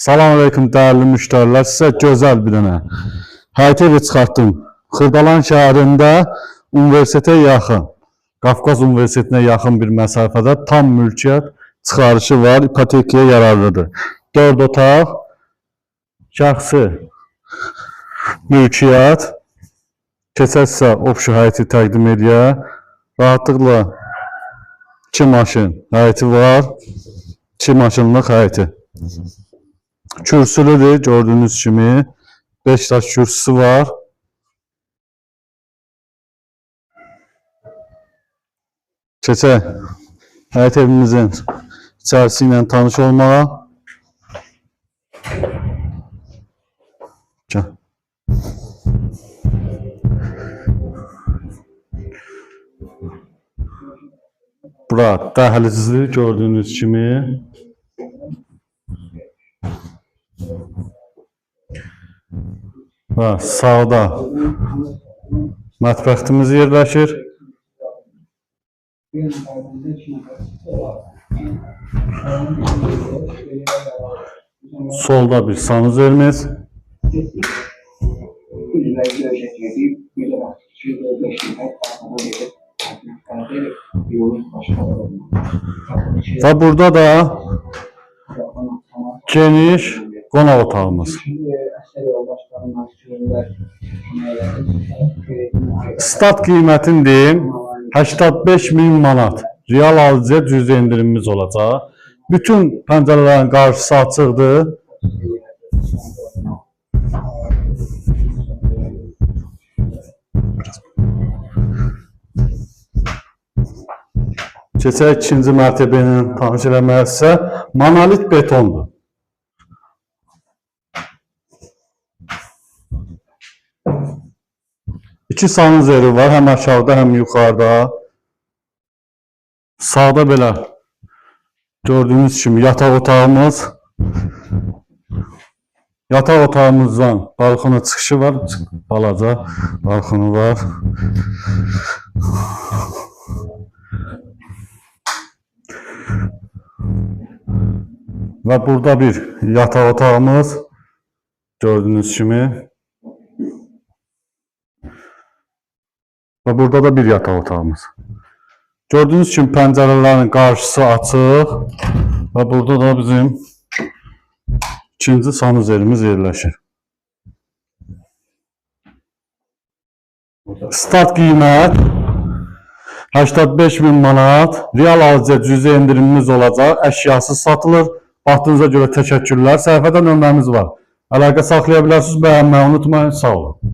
Salam aleyküm değerli müşteriler. Size güzel bir dənə həyət evi çıxartdım. Xırdalan şəhərində universitetə yaxın, Qafqaz Universitetinə yaxın bir məsafədə tam mülkiyyət çıxarışı var, ipotekaya yararlıdır. 4 otaq, şəxsi mülkiyyət, keçərsə obşu həyəti təqdim edə, rahatlıqla 2 maşın həyəti var, 2 maşınlıq həyəti. Kürsülüdür, gördüğünüz kimi 5 taş kürsüsü var. Keçək həyət evimizin içərisi ilə tanış olmağa. Bura dəhlizdir, gördüğünüz kimi. Və sağda mətbəximiz yerləşir. Solda bir sanuzerimiz. Və burada da geniş qonaq otağımız. Start qiymətini deyim, 85.000 manat. Real alıcıya cüzi indirimimiz olacaq. Bütün pəncərələrin qarşısı açıqdır. Keçək ikinci mərtəbənin tanış eləməyə isə monolit betondur. İki sanuzeri var, həm aşağıda, həm yuxarıda. Sağda belə gördüğünüz kimi yataq otağımız. Yataq otağımızdan balkona çıxışı var, balaca balkonu var. Və burada bir yataq otağımız gördüğünüz kimi. Ve burada da bir yataq otağımız. Gördüğünüz kimi pəncərələrin qarşısı açıq və burada da bizim ikinci sanuzerimiz yerləşir. Start qiymət 85.000 manat. Real alıcıya cüzi indirimimiz olacaq. Əşyasız satılır. Vaxtınıza görə təşəkkürlər. Səhifədə nömrəmiz var. Əlaqə saxlaya bilərsiniz. Bəyənməyi unutmayın. Sağ olun.